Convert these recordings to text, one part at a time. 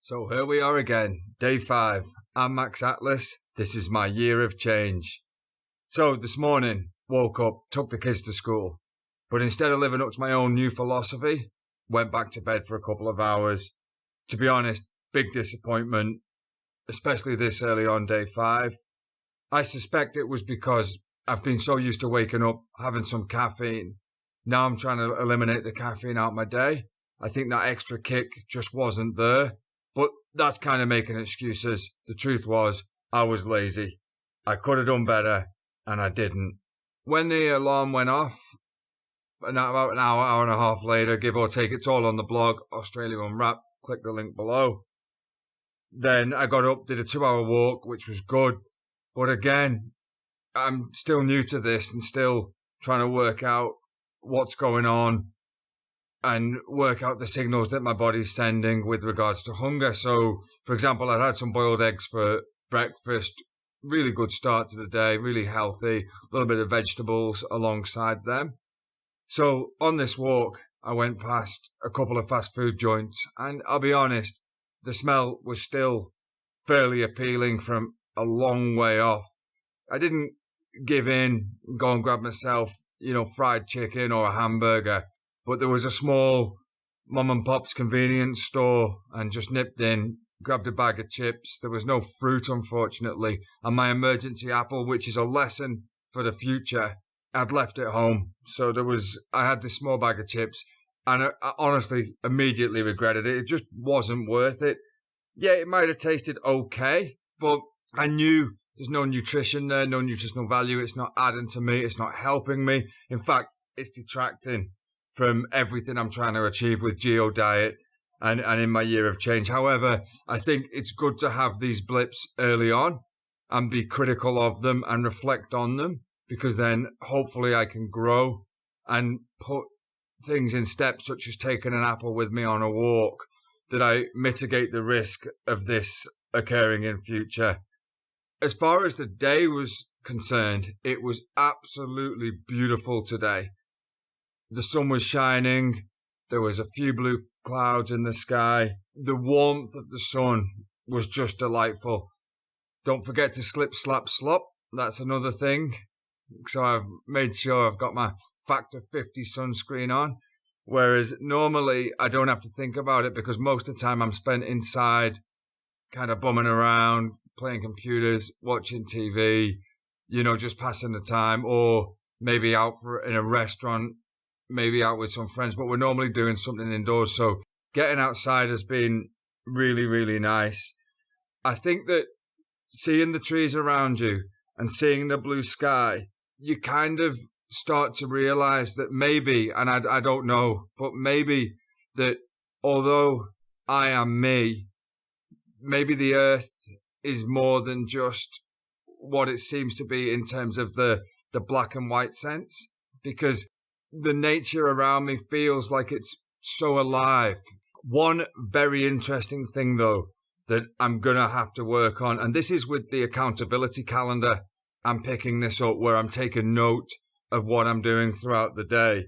So here we are again, day 5. I'm Max Atlas. This is my year of change. So this morning, woke up, took the kids to school, but instead of living up to my own new philosophy, went back to bed for a couple of hours. To be honest, big disappointment, especially this early on day 5. I suspect it was because I've been so used to waking up, having some caffeine. Now I'm trying to eliminate the caffeine out of my day. I think that extra kick just wasn't there. But that's kind of making excuses. The truth was, I was lazy. I could have done better, and I didn't. When the alarm went off, about an hour and a half later, give or take, it's all on the blog, Australia Unwrapped, click the link below. Then I got up, did a 2-hour walk, which was good. But again, I'm still new to this and still trying to work out what's going on and work out the signals that my body's sending with regards to hunger. So, for example, I had some boiled eggs for breakfast. Really good start to the day, really healthy. A little bit of vegetables alongside them. So, on this walk, I went past a couple of fast food joints. And I'll be honest, the smell was still fairly appealing from a long way off. I didn't give in, go and grab myself, fried chicken or a hamburger. But there was a small mum and pop's convenience store and just nipped in, grabbed a bag of chips. There was no fruit, unfortunately. And my emergency apple, which is a lesson for the future, I'd left at home. So I had this small bag of chips and I honestly immediately regretted it. It just wasn't worth it. Yeah, it might have tasted okay, but I knew there's no nutrition there, no nutritional value. It's not adding to me. It's not helping me. In fact, it's detracting from everything I'm trying to achieve with Geo Diet and in my year of change. However, I think it's good to have these blips early on and be critical of them and reflect on them, because then hopefully I can grow and put things in steps such as taking an apple with me on a walk, that I mitigate the risk of this occurring in future. As far as the day was concerned, it was absolutely beautiful today. The sun was shining. There was a few blue clouds in the sky. The warmth of the sun was just delightful. Don't forget to slip, slap, slop. That's another thing. So I've made sure I've got my factor 50 sunscreen on. Whereas normally I don't have to think about it because most of the time I'm spent inside, kind of bumming around, playing computers, watching TV, just passing the time, or maybe out in a restaurant, maybe out with some friends, but we're normally doing something indoors. So getting outside has been really, really nice. I think that seeing the trees around you and seeing the blue sky, you kind of start to realize that maybe, and I don't know, but maybe that although I am me, maybe the earth is more than just what it seems to be in terms of the black and white sense, because the nature around me feels like it's so alive. One very interesting thing, though, that I'm going to have to work on, and this is with the accountability calendar. I'm picking this up where I'm taking note of what I'm doing throughout the day,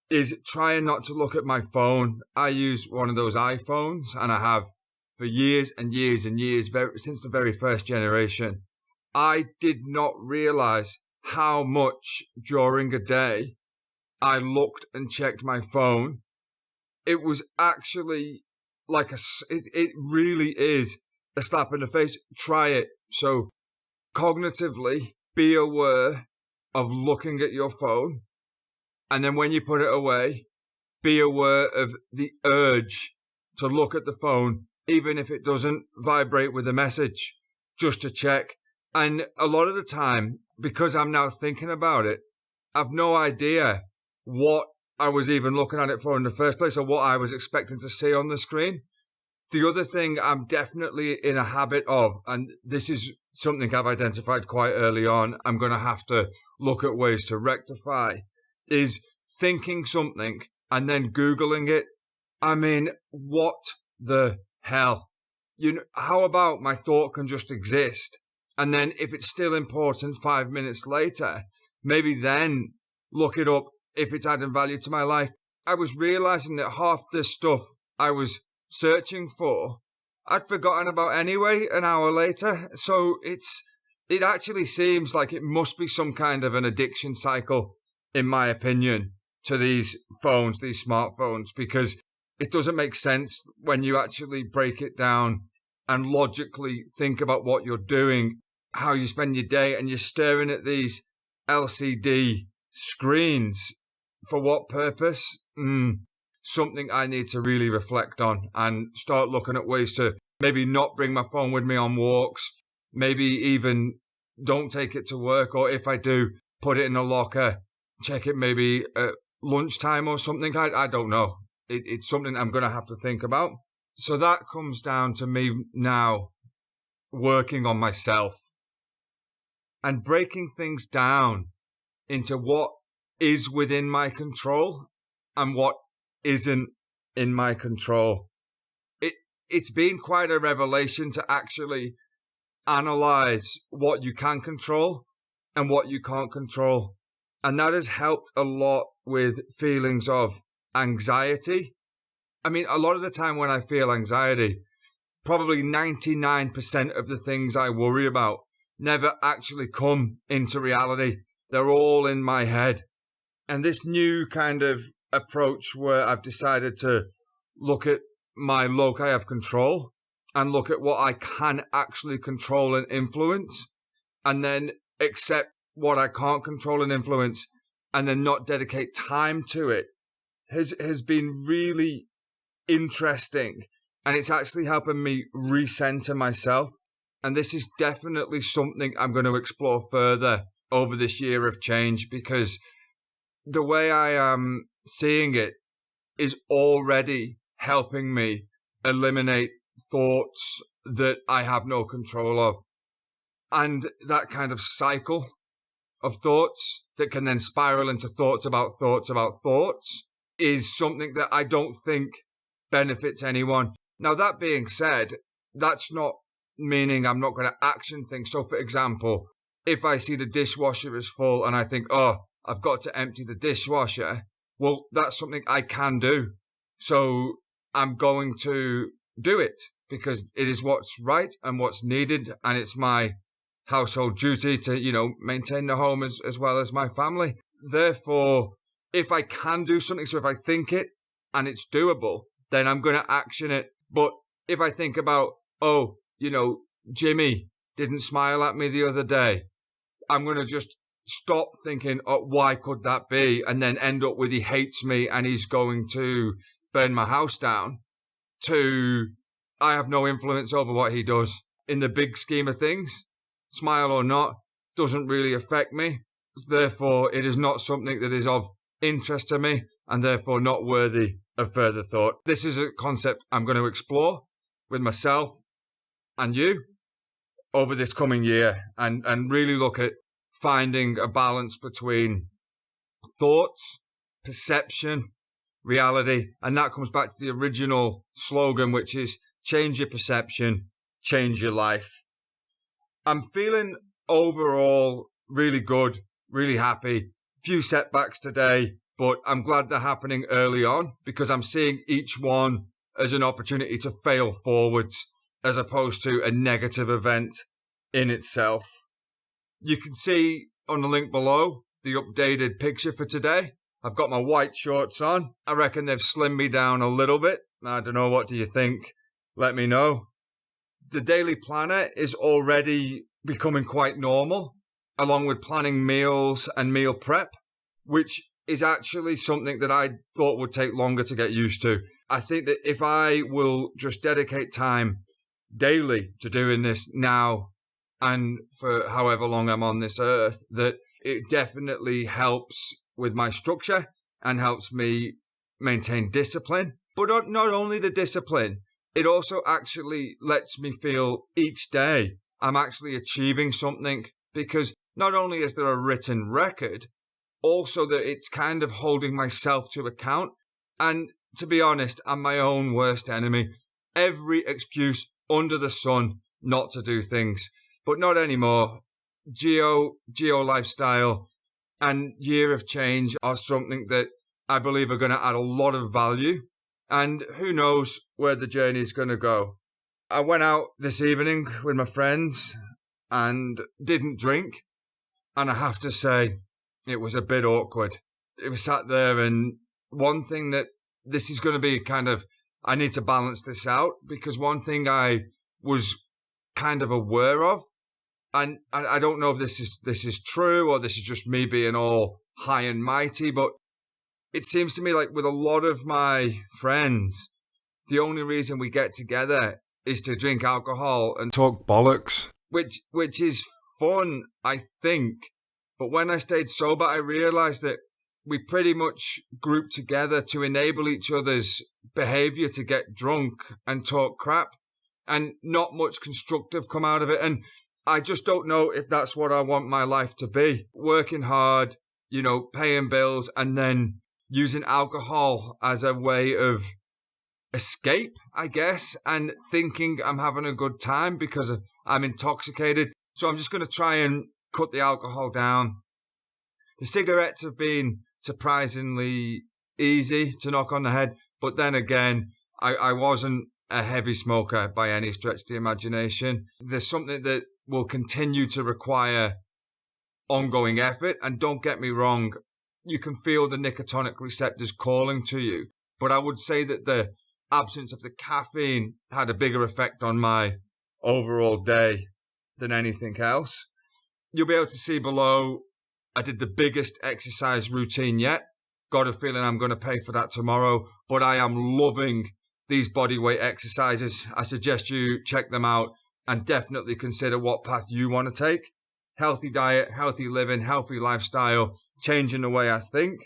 is trying not to look at my phone. I use one of those iPhones, and I have for years and years and years, since the very first generation. I did not realize how much during a day I looked and checked my phone. It was actually like it really is a slap in the face. Try it. So cognitively be aware of looking at your phone. And then when you put it away, be aware of the urge to look at the phone, even if it doesn't vibrate with a message, just to check. And a lot of the time, because I'm now thinking about it, I've no idea what I was even looking at it for in the first place or what I was expecting to see on the screen. The other thing I'm definitely in a habit of, and this is something I've identified quite early on, I'm going to have to look at ways to rectify, is thinking something and then Googling it. I mean, what the hell? How about my thought can just exist? And then if it's still important 5 minutes later, maybe then look it up if it's adding value to my life. I was realizing that half the stuff I was searching for, I'd forgotten about anyway an hour later. So it actually seems like it must be some kind of an addiction cycle, in my opinion, to these phones, these smartphones, because it doesn't make sense when you actually break it down and logically think about what you're doing, how you spend your day, and you're staring at these LCD screens. For what purpose? Something I need to really reflect on and start looking at ways to maybe not bring my phone with me on walks, maybe even don't take it to work, or if I do, put it in a locker, check it maybe at lunchtime or something. I don't know. It's something I'm going to have to think about. So that comes down to me now working on myself and breaking things down into what is within my control and what isn't in my control. It's been quite a revelation to actually analyze what you can control and what you can't control. And that has helped a lot with feelings of anxiety. I mean, a lot of the time when I feel anxiety, probably 99% of the things I worry about never actually come into reality. They're all in my head. And this new kind of approach where I've decided to look at my loci of control and look at what I can actually control and influence, and then accept what I can't control and influence, and then not dedicate time to it, has been really interesting. And it's actually helping me recenter myself. And this is definitely something I'm going to explore further over this year of change, because the way I am seeing it is already helping me eliminate thoughts that I have no control of. And that kind of cycle of thoughts that can then spiral into thoughts about thoughts is something that I don't think benefits anyone. Now, that being said, that's not meaning I'm not going to action things. So, for example, if I see the dishwasher is full and I think, oh, I've got to empty the dishwasher, well, that's something I can do. So I'm going to do it because it is what's right and what's needed. And it's my household duty to, maintain the home as well as my family. Therefore, if I can do something, so if I think it and it's doable, then I'm going to action it. But if I think about, Jimmy didn't smile at me the other day, I'm going to just stop thinking, oh, why could that be? And then end up with he hates me and he's going to burn my house down, to I have no influence over what he does. In the big scheme of things, smile or not, doesn't really affect me. Therefore, it is not something that is of interest to me and therefore not worthy of further thought. This is a concept I'm going to explore with myself and you over this coming year and really look at finding a balance between thoughts, perception, reality. And that comes back to the original slogan, which is change your perception, change your life. I'm feeling overall really good, really happy. Few setbacks today, but I'm glad they're happening early on because I'm seeing each one as an opportunity to fail forwards as opposed to a negative event in itself. You can see on the link below the updated picture for today. I've got my white shorts on. I reckon they've slimmed me down a little bit. I don't know, what do you think? Let me know. The daily planner is already becoming quite normal, along with planning meals and meal prep, which is actually something that I thought would take longer to get used to. I think that if I will just dedicate time daily to doing this now and for however long I'm on this earth, that it definitely helps with my structure and helps me maintain discipline. But not only the discipline, it also actually lets me feel each day I'm actually achieving something, because not only is there a written record, also that it's kind of holding myself to account. And to be honest, I'm my own worst enemy. Every excuse under the sun not to do things, but not anymore. Geo lifestyle and year of change are something that I believe are going to add a lot of value. And who knows where the journey is going to go. I went out this evening with my friends and didn't drink. And I have to say, it was a bit awkward. It was sat there, and one thing that this is going to be I need to balance this out, because one thing I was kind of aware of, and I don't know if this is true or this is just me being all high and mighty, but it seems to me like with a lot of my friends, the only reason we get together is to drink alcohol and talk bollocks, which is fun, I think. But when I stayed sober, I realized that we pretty much grouped together to enable each other's behavior to get drunk and talk crap, and not much constructive come out of it. And I just don't know if that's what I want my life to be. Working hard, paying bills, and then using alcohol as a way of escape, I guess, and thinking I'm having a good time because I'm intoxicated. So I'm just going to try and cut the alcohol down. The cigarettes have been surprisingly easy to knock on the head, but then again, I wasn't a heavy smoker by any stretch of the imagination. There's something that will continue to require ongoing effort, and don't get me wrong, you can feel the nicotinic receptors calling to you, but I would say that the absence of the caffeine had a bigger effect on my overall day than anything else. You'll be able to see below, I did the biggest exercise routine yet. Got a feeling I'm going to pay for that tomorrow, but I am loving these bodyweight exercises. I suggest you check them out and definitely consider what path you want to take. Healthy diet, healthy living, healthy lifestyle, changing the way I think.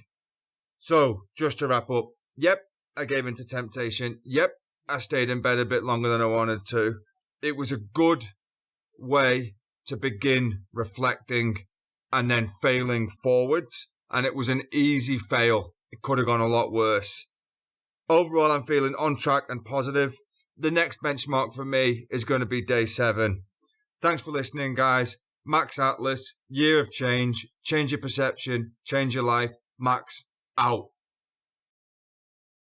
So, just to wrap up, yep, I gave in to temptation. Yep, I stayed in bed a bit longer than I wanted to. It was a good way to begin reflecting and then failing forwards. And it was an easy fail. It could have gone a lot worse. Overall, I'm feeling on track and positive. The next benchmark for me is going to be day 7. Thanks for listening, guys. Max Atlas, year of change. Change your perception, change your life. Max out.